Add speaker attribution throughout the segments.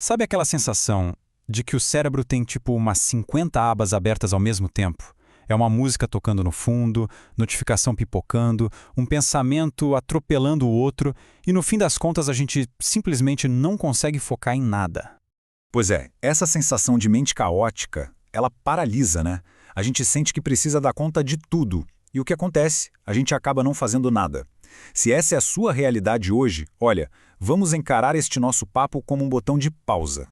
Speaker 1: Sabe aquela sensação de que o cérebro tem tipo umas 50 abas abertas ao mesmo tempo? É uma música tocando no fundo, notificação pipocando, um pensamento atropelando o outro e no fim das contas a gente simplesmente não consegue focar em nada.
Speaker 2: Pois é, essa sensação de mente caótica, ela paralisa, né? A gente sente que precisa dar conta de tudo. E o que acontece? A gente acaba não fazendo nada. Se essa é a sua realidade hoje, olha, vamos encarar este nosso papo como um botão de pausa.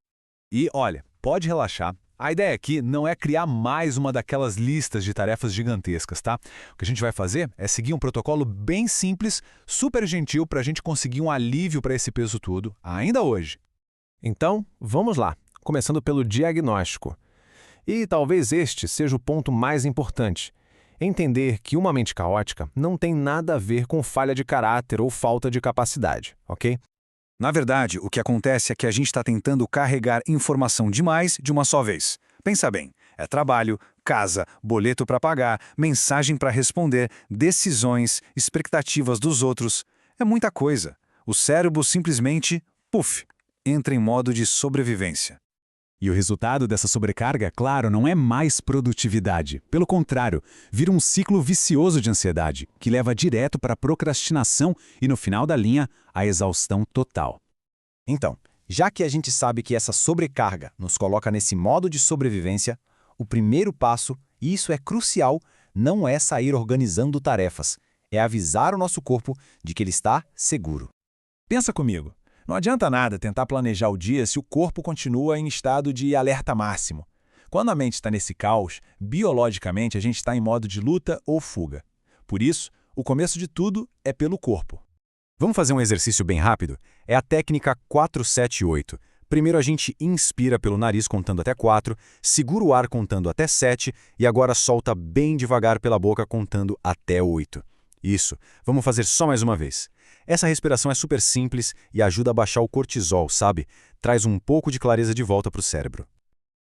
Speaker 3: E, olha, pode relaxar. A ideia aqui não é criar mais uma daquelas listas de tarefas gigantescas, tá? O que a gente vai fazer é seguir um protocolo bem simples, super gentil para a gente conseguir um alívio para esse peso todo, ainda hoje.
Speaker 4: Então, vamos lá, começando pelo diagnóstico. E talvez este seja o ponto mais importante. Entender que uma mente caótica não tem nada a ver com falha de caráter ou falta de capacidade, ok?
Speaker 2: Na verdade, o que acontece é que a gente está tentando carregar informação demais de uma só vez. Pensa bem, é trabalho, casa, boleto para pagar, mensagem para responder, decisões, expectativas dos outros. É muita coisa. O cérebro simplesmente, puf, entra em modo de sobrevivência.
Speaker 1: E o resultado dessa sobrecarga, claro, não é mais produtividade. Pelo contrário, vira um ciclo vicioso de ansiedade, que leva direto para a procrastinação e, no final da linha, a exaustão total.
Speaker 5: Então, já que a gente sabe que essa sobrecarga nos coloca nesse modo de sobrevivência, o primeiro passo, e isso é crucial, não é sair organizando tarefas, é avisar o nosso corpo de que ele está seguro.
Speaker 3: Pensa comigo. Não adianta nada tentar planejar o dia se o corpo continua em estado de alerta máximo. Quando a mente está nesse caos, biologicamente a gente está em modo de luta ou fuga. Por isso, o começo de tudo é pelo corpo.
Speaker 1: Vamos fazer um exercício bem rápido? É a técnica 4-7-8. Primeiro a gente inspira pelo nariz contando até 4, segura o ar contando até 7 e agora solta bem devagar pela boca contando até 8. Isso. Vamos fazer só mais uma vez. Essa respiração é super simples e ajuda a baixar o cortisol, sabe? Traz um pouco de clareza de volta para o cérebro.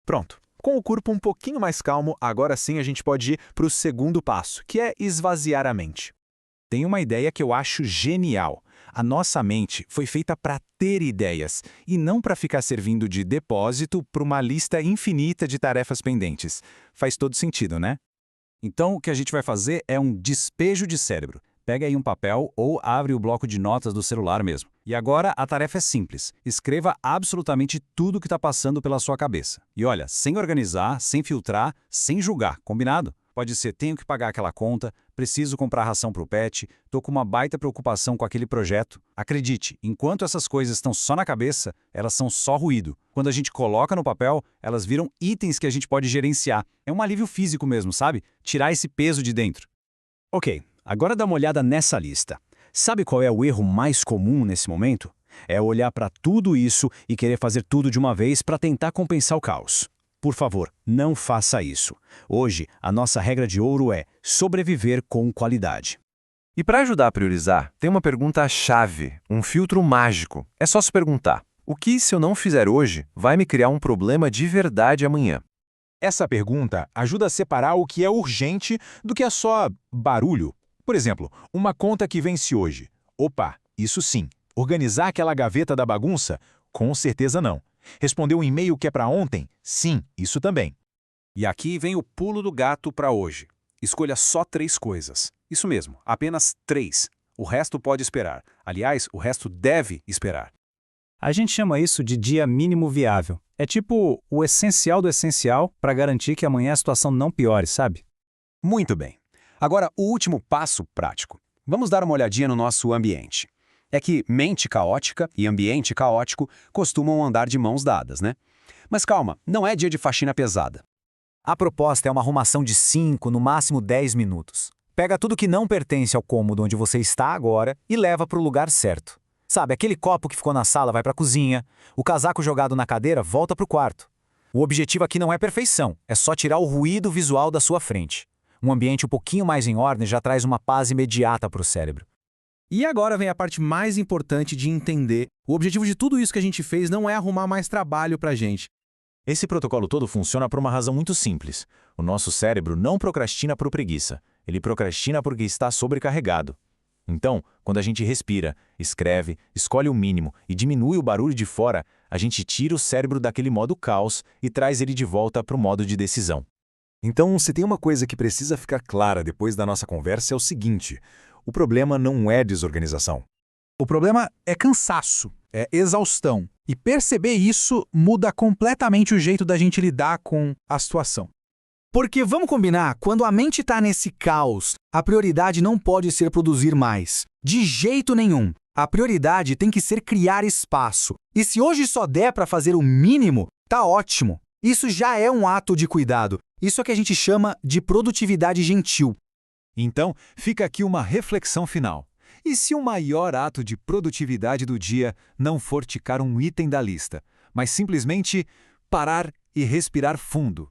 Speaker 4: Pronto. Com o corpo um pouquinho mais calmo, agora sim a gente pode ir para o segundo passo, que é esvaziar a mente.
Speaker 6: Tem uma ideia que eu acho genial. A nossa mente foi feita para ter ideias e não para ficar servindo de depósito para uma lista infinita de tarefas pendentes. Faz todo sentido, né? Então, o que a gente vai fazer é um despejo de cérebro. Pega aí um papel ou abre o bloco de notas do celular mesmo. E agora a tarefa é simples. Escreva absolutamente tudo o que está passando pela sua cabeça. E olha, sem organizar, sem filtrar, sem julgar, combinado? Pode ser, tenho que pagar aquela conta, preciso comprar ração para o pet, tô com uma baita preocupação com aquele projeto. Acredite, enquanto essas coisas estão só na cabeça, elas são só ruído. Quando a gente coloca no papel, elas viram itens que a gente pode gerenciar. É um alívio físico mesmo, sabe? Tirar esse peso de dentro.
Speaker 5: Ok, agora dá uma olhada nessa lista. Sabe qual é o erro mais comum nesse momento? É olhar para tudo isso e querer fazer tudo de uma vez para tentar compensar o caos. Por favor, não faça isso. Hoje, a nossa regra de ouro é sobreviver com qualidade.
Speaker 4: E para ajudar a priorizar, tem uma pergunta-chave, um filtro mágico. É só se perguntar: o que, se eu não fizer hoje, vai me criar um problema de verdade amanhã?
Speaker 6: Essa pergunta ajuda a separar o que é urgente do que é só barulho. Por exemplo, uma conta que vence hoje. Opa, isso sim. Organizar aquela gaveta da bagunça? Com certeza não. Responder um e-mail que é para ontem? Sim, isso também.
Speaker 7: E aqui vem o pulo do gato para hoje. Escolha só 3 coisas. Isso mesmo, apenas 3. O resto pode esperar. Aliás, o resto deve esperar.
Speaker 8: A gente chama isso de dia mínimo viável. É tipo o essencial do essencial para garantir que amanhã a situação não piore, sabe?
Speaker 7: Muito bem. Agora, o último passo prático. Vamos dar uma olhadinha no nosso ambiente. É que mente caótica e ambiente caótico costumam andar de mãos dadas, né? Mas calma, não é dia de faxina pesada.
Speaker 5: A proposta é uma arrumação de 5, no máximo 10 minutos. Pega tudo que não pertence ao cômodo onde você está agora e leva para o lugar certo. Sabe, aquele copo que ficou na sala vai para a cozinha, o casaco jogado na cadeira volta para o quarto. O objetivo aqui não é perfeição, é só tirar o ruído visual da sua frente. Um ambiente um pouquinho mais em ordem já traz uma paz imediata para o cérebro.
Speaker 9: E agora vem a parte mais importante de entender. O objetivo de tudo isso que a gente fez não é arrumar mais trabalho pra gente.
Speaker 2: Esse protocolo todo funciona por uma razão muito simples. O nosso cérebro não procrastina por preguiça. Ele procrastina porque está sobrecarregado. Então, quando a gente respira, escreve, escolhe o mínimo e diminui o barulho de fora,
Speaker 6: A gente tira o cérebro daquele modo caos e traz ele de volta para o modo de decisão.
Speaker 2: Então, se tem uma coisa que precisa ficar clara depois da nossa conversa é o seguinte: o problema não é desorganização.
Speaker 10: O problema é cansaço, é exaustão. E perceber isso muda completamente o jeito da gente lidar com a situação. Porque vamos combinar, quando a mente está nesse caos, a prioridade não pode ser produzir mais. De jeito nenhum. A prioridade tem que ser criar espaço. E se hoje só der para fazer o mínimo, tá ótimo. Isso já é um ato de cuidado. Isso é o que a gente chama de produtividade gentil.
Speaker 2: Então, fica aqui uma reflexão final. E se o maior ato de produtividade do dia não for ticar um item da lista, mas simplesmente parar e respirar fundo?